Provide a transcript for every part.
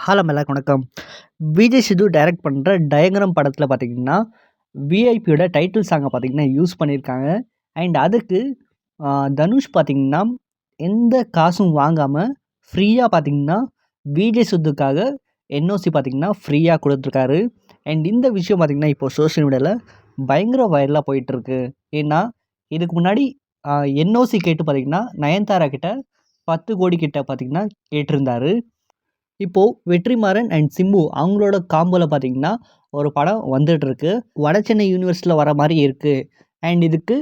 Hello எல்லாருக்கும் வணக்கம். விஜய் சித்து direct பண்ணுற டயக்ராம் படத்தில் பார்த்தீங்கன்னா விஐபியோட டைட்டில் சாங்கை பார்த்தீங்கன்னா யூஸ் பண்ணியிருக்காங்க. அண்ட் அதுக்கு தனுஷ் பார்த்தீங்கன்னா எந்த காசும் வாங்காமல் ஃப்ரீயாக பார்த்தீங்கன்னா விஜய் சித்துக்காக என்ஓசி பார்த்தீங்கன்னா ஃப்ரீயாக கொடுத்துருக்காரு. அண்ட் இந்த விஷயம் பார்த்தீங்கன்னா இப்போ சோஷியல் மீடியாவில் பயங்கர வைரலாக போயிட்டுருக்கு. ஏன்னா இதுக்கு முன்னாடி என்ஓசி கேட்டு பார்த்தீங்கன்னா நயன்தாரா கிட்ட 10 கோடி கிட்ட பார்த்தீங்கன்னா கேட்டிருந்தாரு. இப்போது வெற்றிமாறன் அண்ட் சிம்பு அவங்களோட காம்போல பார்த்தீங்கன்னா ஒரு படம் வந்துட்டுருக்கு. வடசென்னை யூனிவர்சிட்டியில் வர மாதிரி இருக்குது. அண்ட் இதுக்கு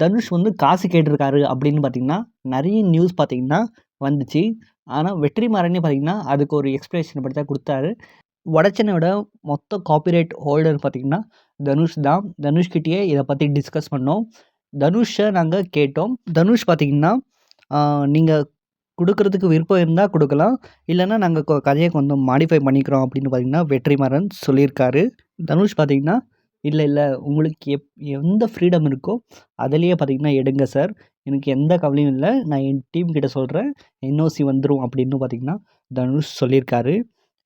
தனுஷ் வந்து காசு கேட்டிருக்காரு அப்படின்னு பார்த்தீங்கன்னா நிறைய நியூஸ் பார்த்தீங்கன்னா வந்துச்சு. ஆனால் வெற்றிமாறனே பார்த்தீங்கன்னா அதுக்கு ஒரு எக்ஸ்பிளேஷன் படி தான் கொடுத்தாரு. வடசென்னையோட மொத்த காப்பிரைட் ஹோல்டர் பார்த்தீங்கன்னா தனுஷ் தான். தனுஷ்கிட்டேயே இதை பற்றி டிஸ்கஸ் பண்ணோம். தனுஷை நாங்கள் கேட்டோம். தனுஷ் பார்த்தீங்கன்னா நீங்கள் கொடுக்கறதுக்கு விருப்பம் இருந்தால் கொடுக்கலாம், இல்லைன்னா நாங்கள் கதையை கொஞ்சம் மாடிஃபை பண்ணிக்கிறோம் அப்படின்னு பார்த்தீங்கன்னா வெற்றிமாறன் சொல்லியிருக்காரு. தனுஷ் பார்த்தீங்கன்னா இல்லை உங்களுக்கு எந்த ஃப்ரீடம் இருக்கோ அதிலேயே பார்த்தீங்கன்னா எடுங்க சார், எனக்கு எந்த கவலையும் இல்லை, நான் என் டீம் கிட்ட சொல்கிறேன், என்ஓசி வந்துடும் அப்படின்னு பார்த்தீங்கன்னா தனுஷ் சொல்லியிருக்காரு.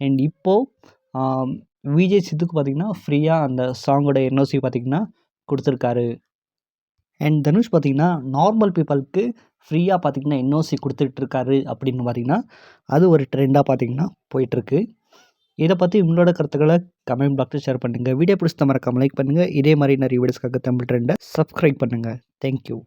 அண்ட் இப்போது விஜய் சித்துக்கு பார்த்தீங்கன்னா ஃப்ரீயாக அந்த சாங்கோட என்ஓசி பார்த்தீங்கன்னா கொடுத்துருக்காரு. அண்ட் தனுஷ் பார்த்தீங்கன்னா நார்மல் பீப்புளுக்கு ஃப்ரீயாக பார்த்தீங்கன்னா என்ஓசி கொடுத்துட்ருக்காரு அப்படின்னு பார்த்தீங்கன்னா அது ஒரு ட்ரெண்டாக பார்த்தீங்கன்னா போயிட்டுருக்கு. இதை பற்றி உங்களோட கருத்துக்களை கமெண்ட் பாக்ஸில் ஷேர் பண்ணுங்கள். வீடியோ பிடிச்ச மறக்காமல் லைக் பண்ணுங்கள். இதே மாதிரி நிறைய வீடியோஸ்க்காக தமிழ் ட்ரெண்டை சப்ஸ்கிரைப் பண்ணுங்கள். தேங்க்யூ.